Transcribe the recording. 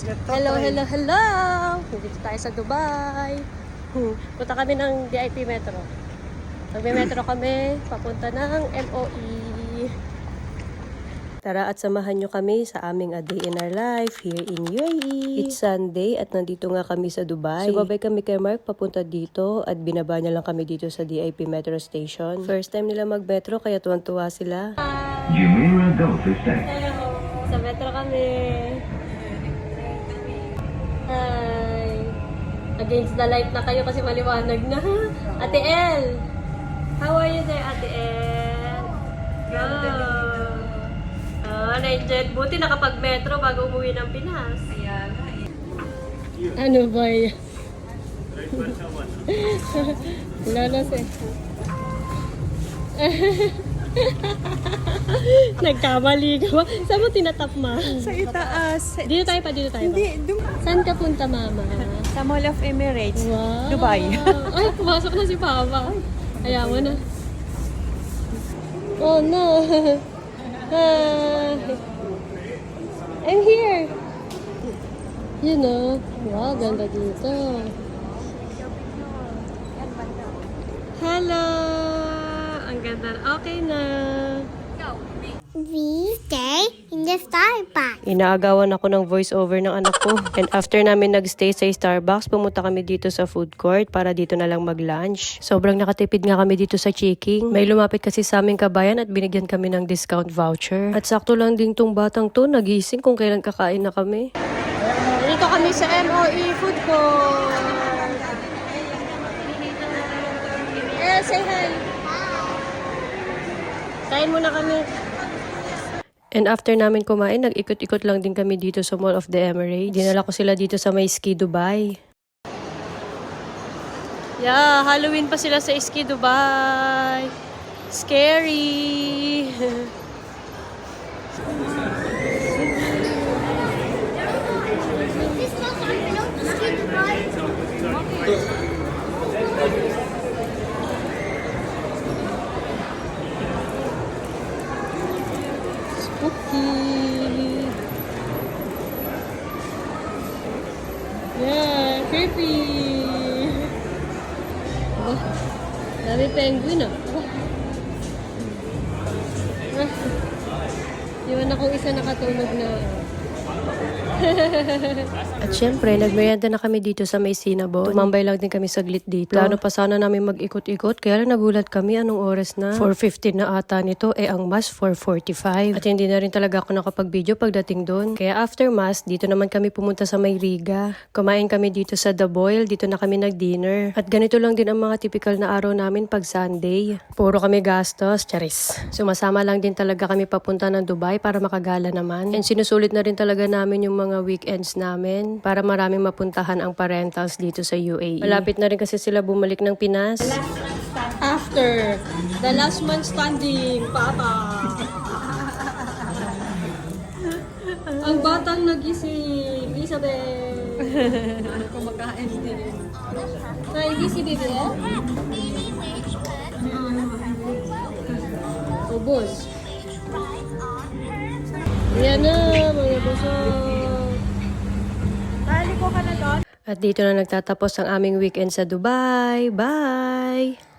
Hello, hello, hello! Dito tayo sa Dubai. Punta kami ng DIP Metro. Magme-metro kami, papunta ng MOE. Tara at samahan nyo kami sa aming A Day in Our Life here in UAE. It's Sunday at nandito nga kami sa Dubai. Sumabay kami kay Mark papunta dito at binaba niya lang kami dito sa DIP Metro Station. First time nila mag-metro kaya tuwan-tuwa sila. Jumeirah Golf Estate. Hello! Sa metro kami. Hi! Against the light na kayo kasi maliwanag na. Ate El! How are you there, Ate El? Go! Na-enjoy. Buti nakapag-metro bago umuwi ng Pinas. Ano ba yan? Lalas eh. Nagkamali ka ba? Saan mo tinatap, ma? Sa itaas. Dito tayo pa, dito tayo pa. Hindi, Saan ka punta, mama? sa Mall of Emirates, Wow. Dubai. Ay, pumasok na si Papa. Ayaw mo na. Oh, no. I'm here. You know. Wow, ganda dito. Hello. Ang ganda. Okay na. We stay in the Starbucks. Inaagawan ako ng voice-over ng anak ko. And after namin nagstay sa Starbucks, pumunta kami dito sa food court para dito na lang mag-lunch. Sobrang nakatipid nga kami dito sa chiking. May lumapit kasi sa aming kabayan at binigyan kami ng discount voucher. At sakto lang din tong batang to, nagising kung kailan kakain na kami. Dito kami sa MOE food court. Say hi. Kain muna kami. And after namin kumain, nag-ikot-ikot lang din kami dito sa Mall of the Emirates. Dinala ko sila dito sa may Ski Dubai. Yeah, Halloween pa sila sa Ski Dubai. Scary! Spooky! Yeah, creepy! Oh, dami penguin ah. Iwan akong isa nakatulog na. At syempre, nagmerienda na kami dito sa may Cinnabon. Tumambay lang din kami saglit dito. Plano pa sana namin mag-ikot-ikot, kaya lang nagulat kami anong oras na. 4:15 na ata nito, ang mass 4:45. At hindi na rin talaga ako nakapag-video pagdating doon. Kaya after mass, dito naman kami pumunta sa may Riga. Kumain kami dito sa The Boil, dito na kami nag-dinner. At ganito lang din ang mga typical na araw namin pag Sunday. Puro kami gastos, charis. Sumasama lang din talaga kami papunta ng Dubai para makagala naman. And sinusulit na rin talaga namin yung mga weekends namin para maraming mapuntahan ang parentals dito sa UAE. Malapit na rin kasi sila bumalik ng Pinas. After the last man standing, Papa. Ang batang nagising, Isabel. Kumakain din. Nagising, baby, eh? Ubos. Yan na, mga busog. Dali ko ka na doon. At dito na nagtatapos ang aming weekend sa Dubai. Bye!